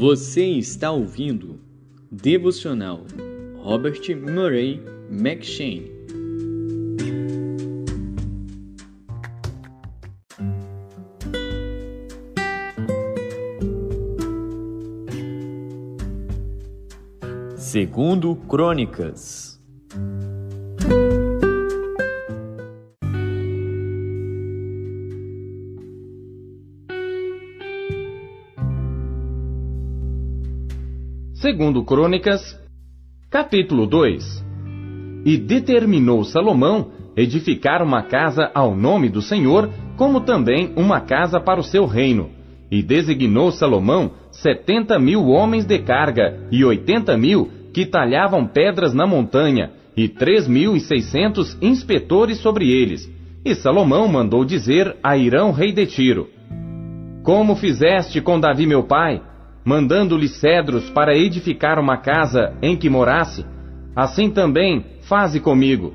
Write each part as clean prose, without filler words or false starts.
Você está ouvindo Devocional Robert Murray M'Cheyne. Segundo Crônicas. Segundo Crônicas, capítulo 2. E determinou Salomão edificar uma casa ao nome do Senhor, como também uma casa para o seu reino. E designou Salomão 70.000 homens de carga, e 80.000 que talhavam pedras na montanha, e 3.600 inspetores sobre eles. E Salomão mandou dizer a Hirão, rei de Tiro: Como fizeste com Davi meu pai, mandando-lhe cedros para edificar uma casa em que morasse, assim também faze comigo.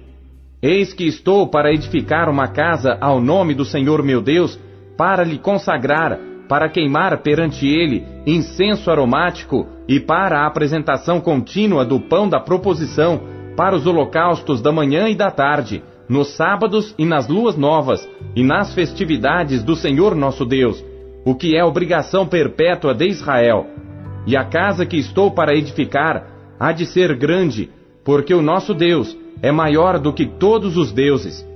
Eis que estou para edificar uma casa ao nome do Senhor meu Deus, para lhe consagrar, para queimar perante ele incenso aromático e para a apresentação contínua do pão da proposição, para os holocaustos da manhã e da tarde, nos sábados e nas luas novas, e nas festividades do Senhor nosso Deus, o que é obrigação perpétua de Israel. E a casa que estou para edificar há de ser grande, porque o nosso Deus é maior do que todos os deuses.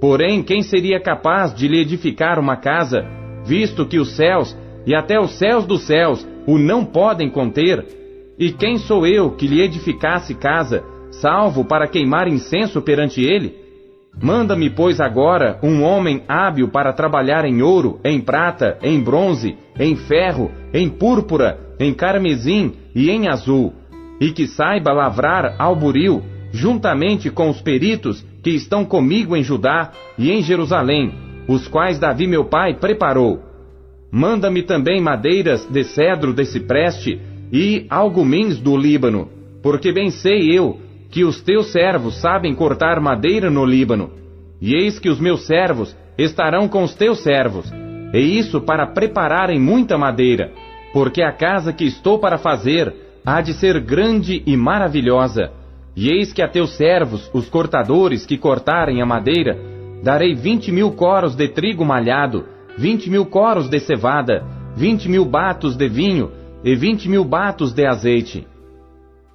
Porém, quem seria capaz de lhe edificar uma casa, visto que os céus e até os céus dos céus o não podem conter? E quem sou eu que lhe edificasse casa, salvo para queimar incenso perante ele? Manda-me, pois, agora um homem hábil para trabalhar em ouro, em prata, em bronze, em ferro, em púrpura, em carmesim e em azul, e que saiba lavrar ao buril, juntamente com os peritos que estão comigo em Judá e em Jerusalém, os quais Davi meu pai preparou. Manda-me também madeiras de cedro de cipreste e algumins do Líbano, porque bem sei eu que os teus servos sabem cortar madeira no Líbano. E eis que os meus servos estarão com os teus servos, e isso para prepararem muita madeira, porque a casa que estou para fazer há de ser grande e maravilhosa. E eis que a teus servos, os cortadores que cortarem a madeira, darei 20.000 coros de trigo malhado, 20.000 coros de cevada, 20.000 batos de vinho e 20.000 batos de azeite.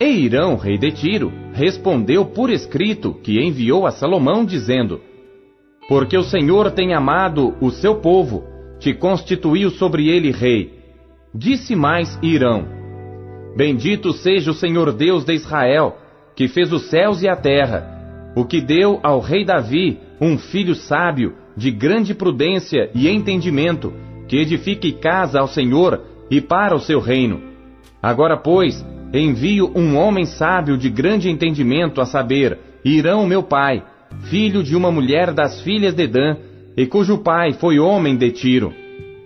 E Hirão, rei de Tiro, respondeu por escrito que enviou a Salomão, dizendo: Porque o Senhor tem amado o seu povo, te constituiu sobre ele rei. Disse mais Hirão: Bendito seja o Senhor Deus de Israel, que fez os céus e a terra, o que deu ao rei Davi um filho sábio, de grande prudência e entendimento, que edifique casa ao Senhor e para o seu reino. Agora, pois, envio um homem sábio de grande entendimento, a saber, Hirão meu pai, filho de uma mulher das filhas de Dan, e cujo pai foi homem de Tiro.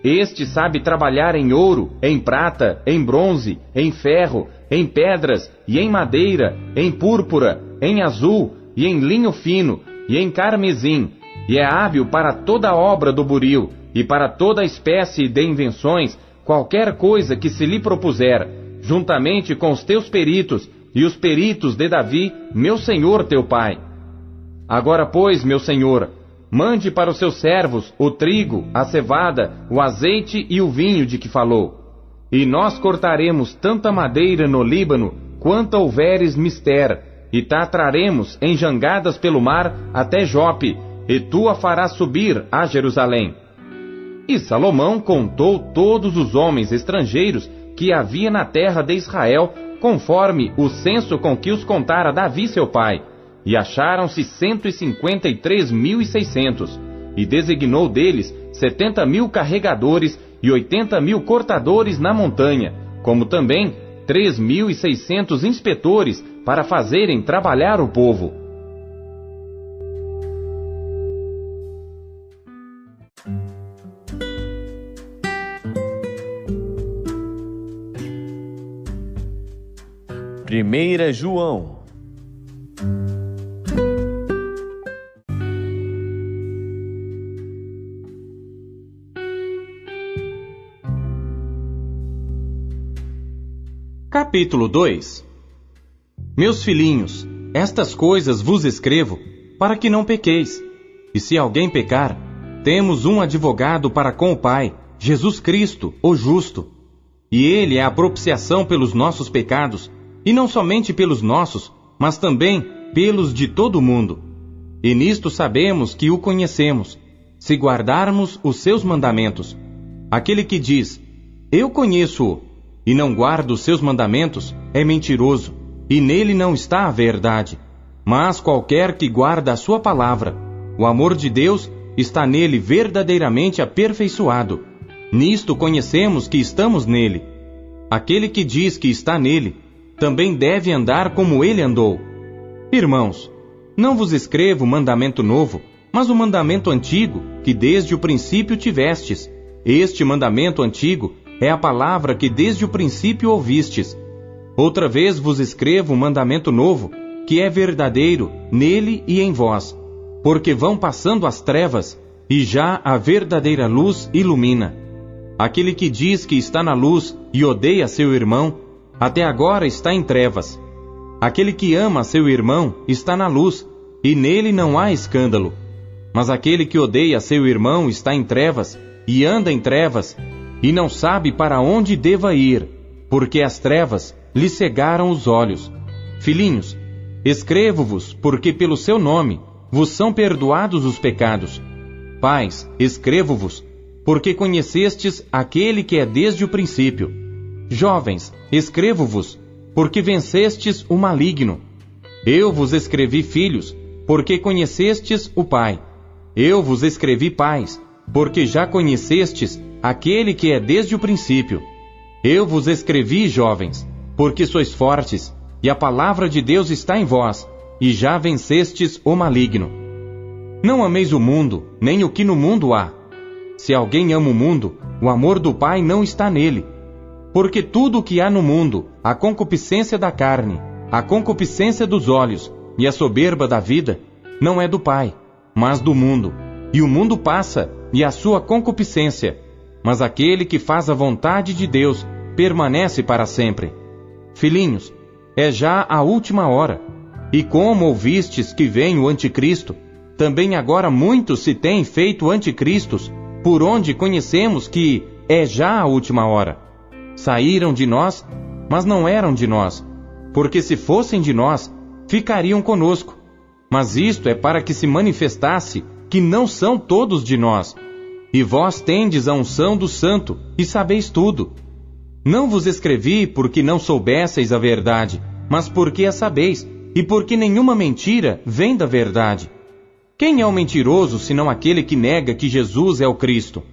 Este sabe trabalhar em ouro, em prata, em bronze, em ferro, em pedras e em madeira, em púrpura, em azul e em linho fino e em carmesim, e é hábil para toda a obra do buril e para toda espécie de invenções, qualquer coisa que se lhe propuser, juntamente com os teus peritos e os peritos de Davi, meu senhor teu pai. Agora, pois, meu senhor, mande para os seus servos o trigo, a cevada, o azeite e o vinho de que falou. E nós cortaremos tanta madeira no Líbano, quanto houveres mister, e ta traremos em jangadas pelo mar até Jope, e tu a farás subir a Jerusalém. E Salomão contou todos os homens estrangeiros que havia na terra de Israel, conforme o censo com que os contara Davi seu pai, e acharam-se 153.600, e designou deles 70.000 carregadores e 80.000 cortadores na montanha, como também 3.600 inspetores para fazerem trabalhar o povo. Primeira João. Capítulo 2. Meus filhinhos, estas coisas vos escrevo, para que não pequeis. E se alguém pecar, temos um advogado para com o Pai, Jesus Cristo, o justo. E ele é a propiciação pelos nossos pecados, e não somente pelos nossos, mas também pelos de todo o mundo. E nisto sabemos que o conhecemos, se guardarmos os seus mandamentos. Aquele que diz, eu conheço-o, e não guarda os seus mandamentos, é mentiroso, e nele não está a verdade. Mas qualquer que guarda a sua palavra, o amor de Deus está nele verdadeiramente aperfeiçoado. Nisto conhecemos que estamos nele. Aquele que diz que está nele, também deve andar como ele andou. Irmãos, não vos escrevo mandamento novo, mas o mandamento antigo, que desde o princípio tivestes. Este mandamento antigo é a palavra que desde o princípio ouvistes. Outra vez vos escrevo um mandamento novo, que é verdadeiro nele e em vós, porque vão passando as trevas, e já a verdadeira luz ilumina. Aquele que diz que está na luz e odeia seu irmão, até agora está em trevas. Aquele que ama seu irmão está na luz, e nele não há escândalo. Mas aquele que odeia seu irmão está em trevas, e anda em trevas, e não sabe para onde deva ir, porque as trevas lhe cegaram os olhos. Filhinhos, escrevo-vos, porque pelo seu nome vos são perdoados os pecados. Pais, escrevo-vos, porque conhecestes aquele que é desde o princípio. Jovens, escrevo-vos, porque vencestes o maligno. Eu vos escrevi, filhos, porque conhecestes o Pai. Eu vos escrevi, pais, porque já conhecestes aquele que é desde o princípio. Eu vos escrevi, jovens, porque sois fortes, e a palavra de Deus está em vós, e já vencestes o maligno. Não ameis o mundo, nem o que no mundo há. Se alguém ama o mundo, o amor do Pai não está nele. Porque tudo o que há no mundo, a concupiscência da carne, a concupiscência dos olhos e a soberba da vida, não é do Pai, mas do mundo. E o mundo passa, e a sua concupiscência, mas aquele que faz a vontade de Deus permanece para sempre. Filhinhos, é já a última hora, e como ouvistes que vem o anticristo, também agora muitos se têm feito anticristos, por onde conhecemos que é já a última hora. Saíram de nós, mas não eram de nós, porque se fossem de nós, ficariam conosco. Mas isto é para que se manifestasse que não são todos de nós. E vós tendes a unção do Santo, e sabeis tudo. Não vos escrevi porque não soubesseis a verdade, mas porque a sabeis, e porque nenhuma mentira vem da verdade. Quem é o mentiroso, senão aquele que nega que Jesus é o Cristo?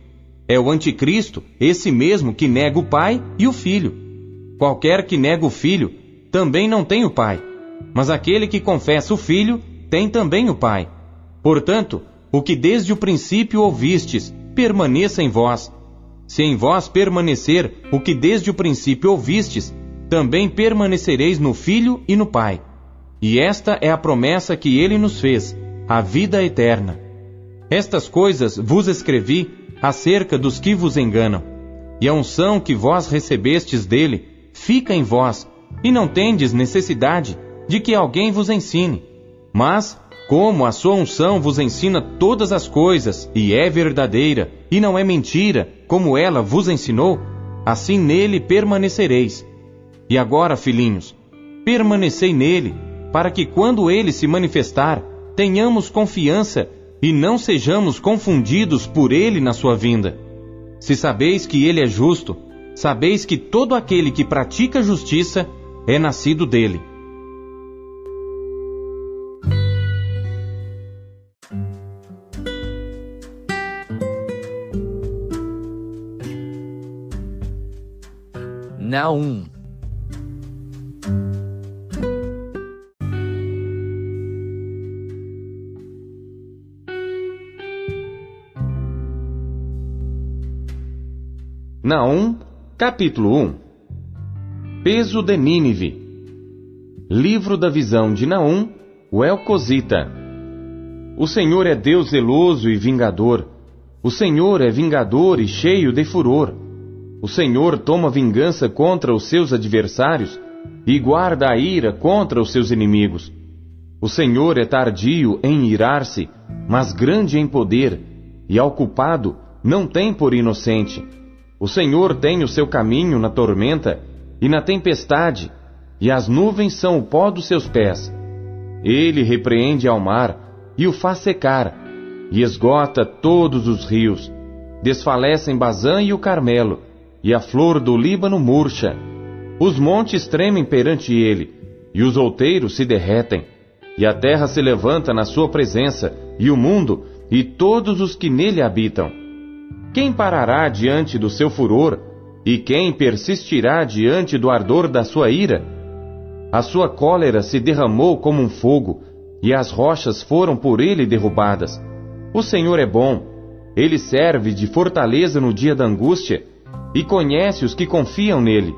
É o anticristo, esse mesmo que nega o Pai e o Filho. Qualquer que nega o Filho, também não tem o Pai. Mas aquele que confessa o Filho, tem também o Pai. Portanto, o que desde o princípio ouvistes, permaneça em vós. Se em vós permanecer o que desde o princípio ouvistes, também permanecereis no Filho e no Pai. E esta é a promessa que ele nos fez, a vida eterna. Estas coisas vos escrevi acerca dos que vos enganam. E a unção que vós recebestes dele fica em vós, e não tendes necessidade de que alguém vos ensine. Mas, como a sua unção vos ensina todas as coisas, e é verdadeira, e não é mentira, como ela vos ensinou, assim nele permanecereis. E agora, filhinhos, permanecei nele, para que quando ele se manifestar, tenhamos confiança e não sejamos confundidos por ele na sua vinda. Se sabeis que ele é justo, sabeis que todo aquele que pratica justiça é nascido dele. Naum. Naum, capítulo 1. Peso de Nínive. Livro da visão de Naum, o Elcosita. O Senhor é Deus zeloso e vingador. O Senhor é vingador e cheio de furor. O Senhor toma vingança contra os seus adversários e guarda a ira contra os seus inimigos. O Senhor é tardio em irar-se, mas grande em poder, e ao culpado não tem por inocente. O Senhor tem o seu caminho na tormenta e na tempestade, e as nuvens são o pó dos seus pés. Ele repreende ao mar e o faz secar, e esgota todos os rios. Desfalecem Bazã e o Carmelo, e a flor do Líbano murcha. Os montes tremem perante ele, e os outeiros se derretem, e a terra se levanta na sua presença, e o mundo, e todos os que nele habitam. Quem parará diante do seu furor, e quem persistirá diante do ardor da sua ira? A sua cólera se derramou como um fogo, e as rochas foram por ele derrubadas. O Senhor é bom, ele serve de fortaleza no dia da angústia, e conhece os que confiam nele.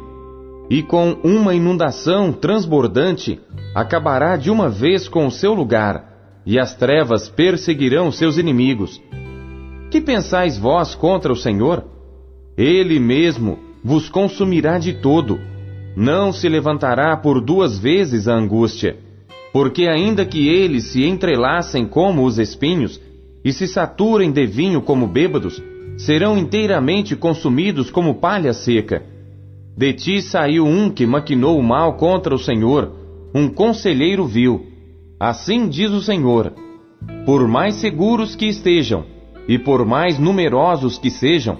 E com uma inundação transbordante, acabará de uma vez com o seu lugar, e as trevas perseguirão seus inimigos. Que pensais vós contra o Senhor? Ele mesmo vos consumirá de todo. Não se levantará por duas vezes a angústia. Porque ainda que eles se entrelacem como os espinhos, e se saturem de vinho como bêbados, serão inteiramente consumidos como palha seca. De ti saiu um que maquinou o mal contra o Senhor, um conselheiro vil. Assim diz o Senhor: por mais seguros que estejam, e por mais numerosos que sejam,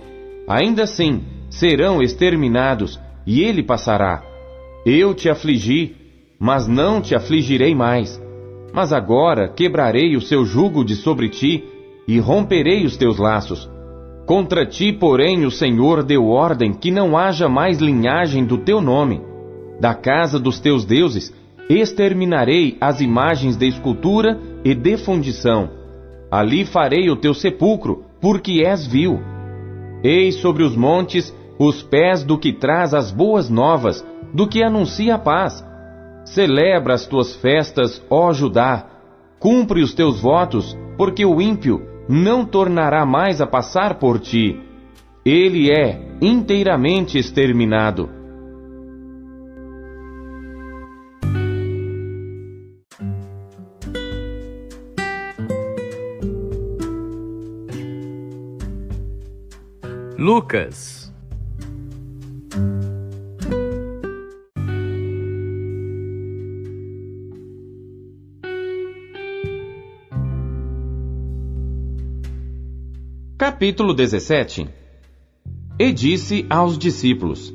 ainda assim serão exterminados, e ele passará. Eu te afligi, mas não te afligirei mais. Mas agora quebrarei o seu jugo de sobre ti, e romperei os teus laços. Contra ti, porém, o Senhor deu ordem que não haja mais linhagem do teu nome. Da casa dos teus deuses exterminarei as imagens de escultura e de fundição. Ali farei o teu sepulcro, porque és vil. Eis sobre os montes os pés do que traz as boas novas, do que anuncia a paz. Celebra as tuas festas, ó Judá. Cumpre os teus votos, porque o ímpio não tornará mais a passar por ti. Ele é inteiramente exterminado. Lucas. Capítulo 17. E disse aos discípulos: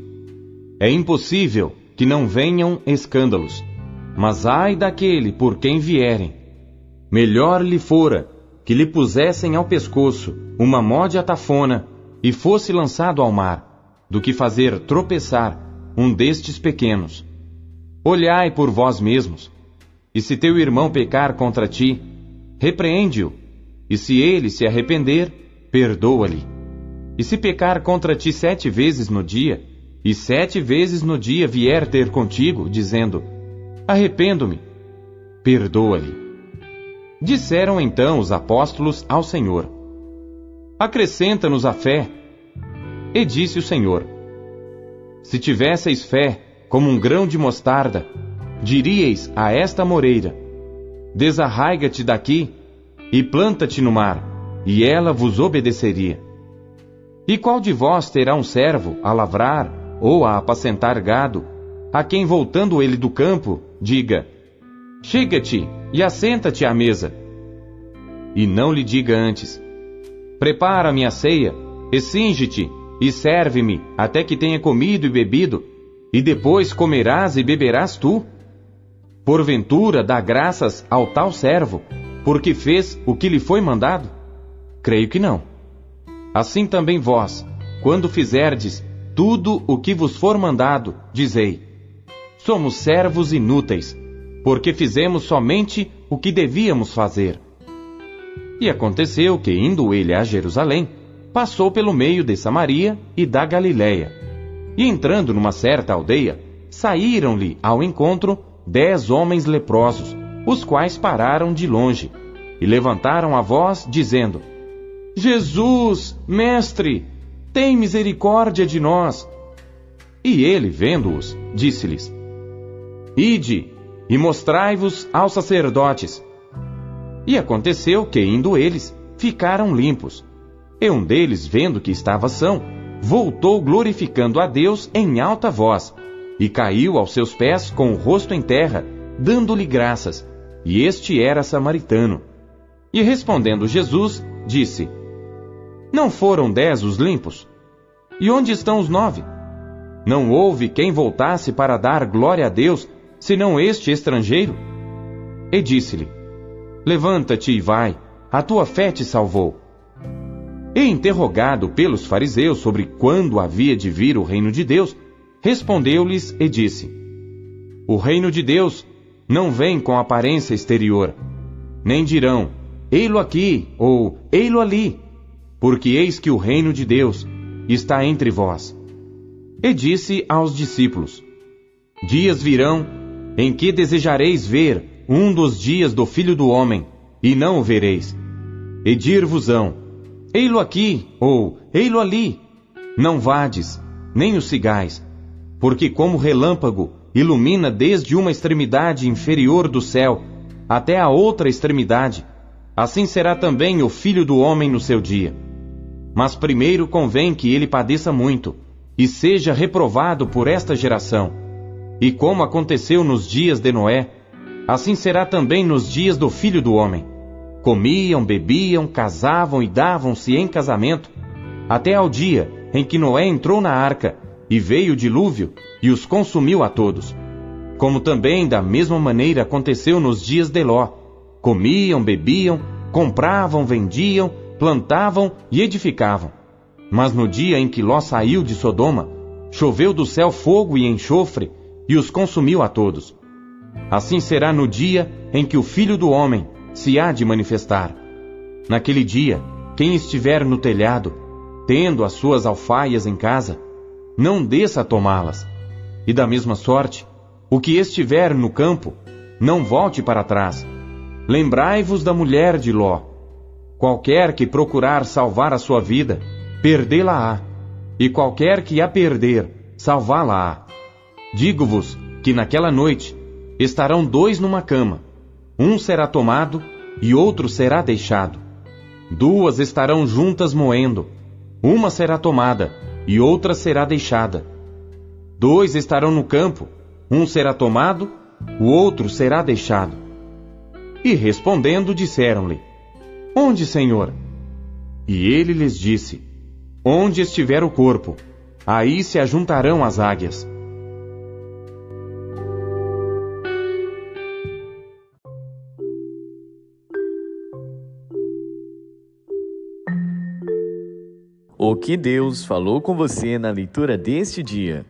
é impossível que não venham escândalos, mas ai daquele por quem vierem. Melhor lhe fora que lhe pusessem ao pescoço uma mó de atafona e fosse lançado ao mar, do que fazer tropeçar um destes pequenos. Olhai por vós mesmos, e se teu irmão pecar contra ti, repreende-o, e se ele se arrepender, perdoa-lhe. E se pecar contra ti 7 vezes no dia, e 7 vezes no dia vier ter contigo, dizendo: arrependo-me, perdoa-lhe. Disseram então os apóstolos ao Senhor: acrescenta-nos a fé. E disse o Senhor: se tivesseis fé como um grão de mostarda, diríeis a esta moreira: desarraiga-te daqui e planta-te no mar, e ela vos obedeceria. E qual de vós terá um servo a lavrar ou a apacentar gado, a quem, voltando ele do campo, diga: chega-te e assenta-te à mesa? E não lhe diga antes: prepara-me a ceia, e cinge-te, e serve-me até que tenha comido e bebido, e depois comerás e beberás tu? Porventura dá graças ao tal servo, porque fez o que lhe foi mandado? Creio que não. Assim também vós, quando fizerdes tudo o que vos for mandado, dizei: somos servos inúteis, porque fizemos somente o que devíamos fazer. E aconteceu que, indo ele a Jerusalém, passou pelo meio de Samaria e da Galiléia. E entrando numa certa aldeia, saíram-lhe ao encontro 10 homens leprosos, os quais pararam de longe, e levantaram a voz, dizendo: Jesus, mestre, tem misericórdia de nós. E ele, vendo-os, disse-lhes: Ide e mostrai-vos aos sacerdotes. E aconteceu que, indo eles, ficaram limpos. E um deles, vendo que estava são, voltou glorificando a Deus em alta voz, e caiu aos seus pés com o rosto em terra, dando-lhe graças. E este era samaritano. E respondendo Jesus, disse: Não foram 10 os limpos? E onde estão os 9? Não houve quem voltasse para dar glória a Deus, senão este estrangeiro? E disse-lhe: Levanta-te e vai, a tua fé te salvou. E interrogado pelos fariseus sobre quando havia de vir o reino de Deus, respondeu-lhes e disse: O reino de Deus não vem com aparência exterior, nem dirão, ei-lo aqui ou ei-lo ali, porque eis que o reino de Deus está entre vós. E disse aos discípulos: Dias virão em que desejareis ver um dos dias do Filho do Homem, e não o vereis. E dir-vos-ão, ei-lo aqui ou ei-lo ali. Não vades, nem o sigais, porque como relâmpago ilumina desde uma extremidade inferior do céu até a outra extremidade, assim será também o Filho do Homem no seu dia. Mas primeiro convém que ele padeça muito, e seja reprovado por esta geração. E como aconteceu nos dias de Noé, assim será também nos dias do Filho do Homem. Comiam, bebiam, casavam e davam-se em casamento, até ao dia em que Noé entrou na arca, e veio o dilúvio, e os consumiu a todos. Como também da mesma maneira aconteceu nos dias de Ló. Comiam, bebiam, compravam, vendiam, plantavam e edificavam. Mas no dia em que Ló saiu de Sodoma, choveu do céu fogo e enxofre, e os consumiu a todos. Assim será no dia em que o Filho do Homem se há de manifestar. Naquele dia, quem estiver no telhado, tendo as suas alfaias em casa, não desça a tomá-las. E da mesma sorte, o que estiver no campo, não volte para trás. Lembrai-vos da mulher de Ló. Qualquer que procurar salvar a sua vida, perdê-la-á, e qualquer que a perder, salvá-la-á. Digo-vos que naquela noite estarão 2 numa cama, um será tomado e outro será deixado. 2 estarão juntas moendo, uma será tomada e outra será deixada. 2 estarão no campo, um será tomado, o outro será deixado. E respondendo disseram-lhe: Onde, Senhor? E ele lhes disse: Onde estiver o corpo, aí se ajuntarão as águias. O que Deus falou com você na leitura deste dia?